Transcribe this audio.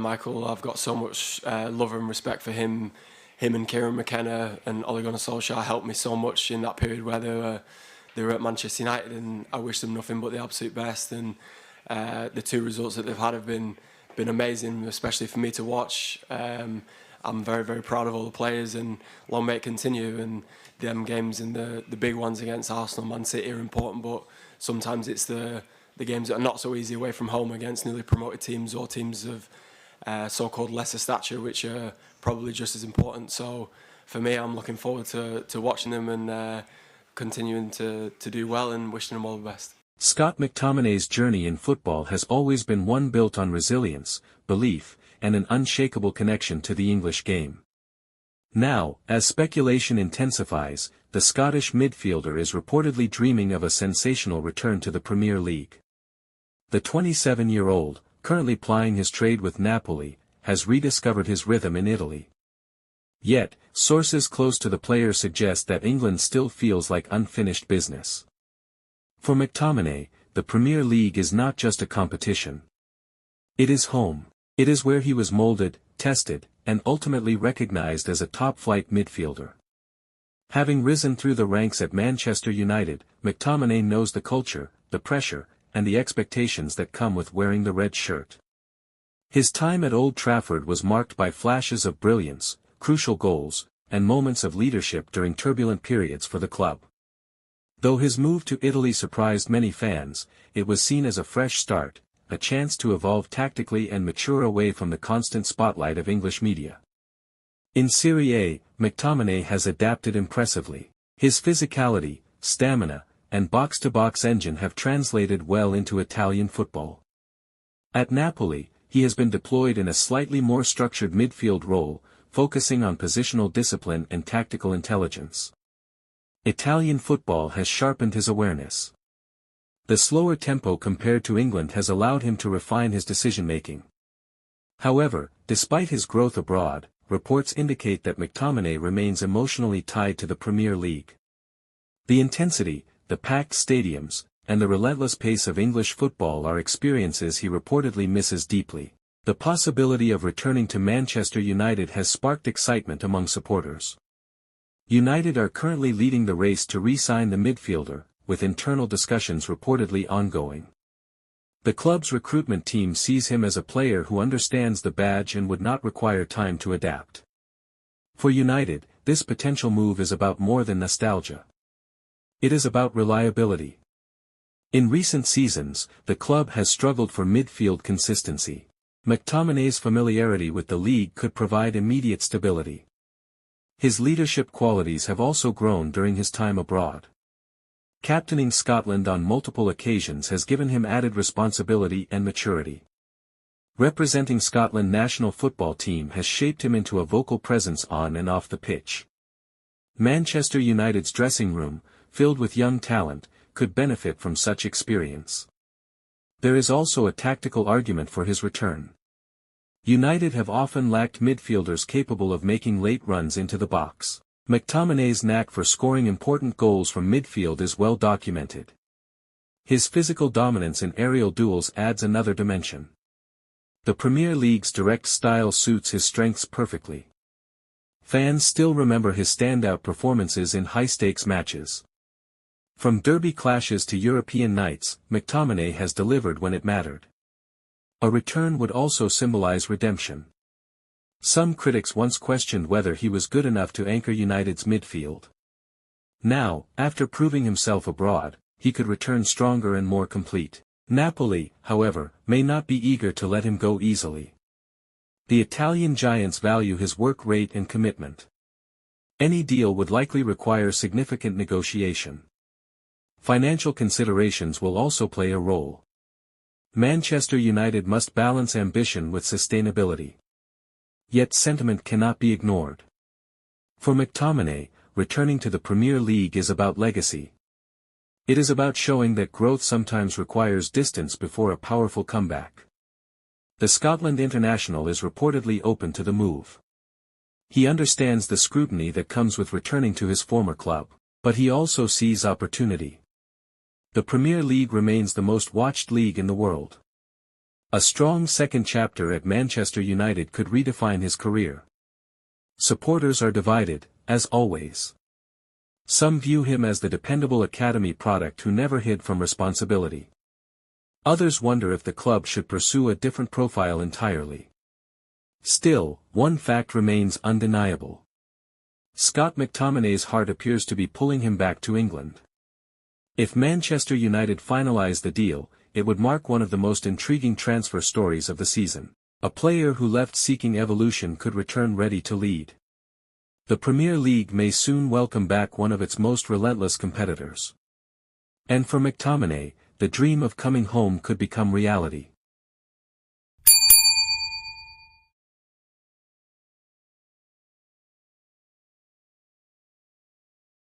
Michael. I've got so much love and respect for him. Him and Kieran McKenna and Ole Gunnar Solskjaer helped me so much in that period where they were at Manchester United, and I wish them nothing but the absolute best. And the two results that they've had have been amazing, especially for me to watch. I'm very, very proud of all the players, and long may it continue. And them games and the big ones against Arsenal, Man City are important, but sometimes it's the games that are not so easy away from home against newly promoted teams or teams of so-called lesser stature, which are probably just as important. So for me, I'm looking forward to watching them and continuing to do well and wishing them all the best. Scott McTominay's journey in football has always been one built on resilience, belief, and an unshakable connection to the English game. Now, as speculation intensifies, the Scottish midfielder is reportedly dreaming of a sensational return to the Premier League. The 27-year-old, currently plying his trade with Napoli, has rediscovered his rhythm in Italy. Yet, sources close to the player suggest that England still feels like unfinished business. For McTominay, the Premier League is not just a competition. It is home. It is where he was molded, tested, and ultimately recognized as a top-flight midfielder. Having risen through the ranks at Manchester United, McTominay knows the culture, the pressure, and the expectations that come with wearing the red shirt. His time at Old Trafford was marked by flashes of brilliance, crucial goals, and moments of leadership during turbulent periods for the club. Though his move to Italy surprised many fans, it was seen as a fresh start, a chance to evolve tactically and mature away from the constant spotlight of English media. In Serie A, McTominay has adapted impressively. His physicality, stamina, and box-to-box engine have translated well into Italian football. At Napoli, he has been deployed in a slightly more structured midfield role, focusing on positional discipline and tactical intelligence. Italian football has sharpened his awareness. The slower tempo compared to England has allowed him to refine his decision-making. However, despite his growth abroad, reports indicate that McTominay remains emotionally tied to the Premier League. The intensity, the packed stadiums, and the relentless pace of English football are experiences he reportedly misses deeply. The possibility of returning to Manchester United has sparked excitement among supporters. United are currently leading the race to re-sign the midfielder, with internal discussions reportedly ongoing. The club's recruitment team sees him as a player who understands the badge and would not require time to adapt. For United, this potential move is about more than nostalgia. It is about reliability. In recent seasons, the club has struggled for midfield consistency. McTominay's familiarity with the league could provide immediate stability. His leadership qualities have also grown during his time abroad. Captaining Scotland on multiple occasions has given him added responsibility and maturity. Representing Scotland national football team has shaped him into a vocal presence on and off the pitch. Manchester United's dressing room, filled with young talent, could benefit from such experience. There is also a tactical argument for his return. United have often lacked midfielders capable of making late runs into the box. McTominay's knack for scoring important goals from midfield is well documented. His physical dominance in aerial duels adds another dimension. The Premier League's direct style suits his strengths perfectly. Fans still remember his standout performances in high-stakes matches. From derby clashes to European nights, McTominay has delivered when it mattered. A return would also symbolize redemption. Some critics once questioned whether he was good enough to anchor United's midfield. Now, after proving himself abroad, he could return stronger and more complete. Napoli, however, may not be eager to let him go easily. The Italian giants value his work rate and commitment. Any deal would likely require significant negotiation. Financial considerations will also play a role. Manchester United must balance ambition with sustainability. Yet sentiment cannot be ignored. For McTominay, returning to the Premier League is about legacy. It is about showing that growth sometimes requires distance before a powerful comeback. The Scotland international is reportedly open to the move. He understands the scrutiny that comes with returning to his former club, but he also sees opportunity. The Premier League remains the most watched league in the world. A strong second chapter at Manchester United could redefine his career. Supporters are divided, as always. Some view him as the dependable academy product who never hid from responsibility. Others wonder if the club should pursue a different profile entirely. Still, one fact remains undeniable. Scott McTominay's heart appears to be pulling him back to England. If Manchester United finalize the deal, it would mark one of the most intriguing transfer stories of the season. A player who left seeking evolution could return ready to lead. The Premier League may soon welcome back one of its most relentless competitors. And for McTominay, the dream of coming home could become reality.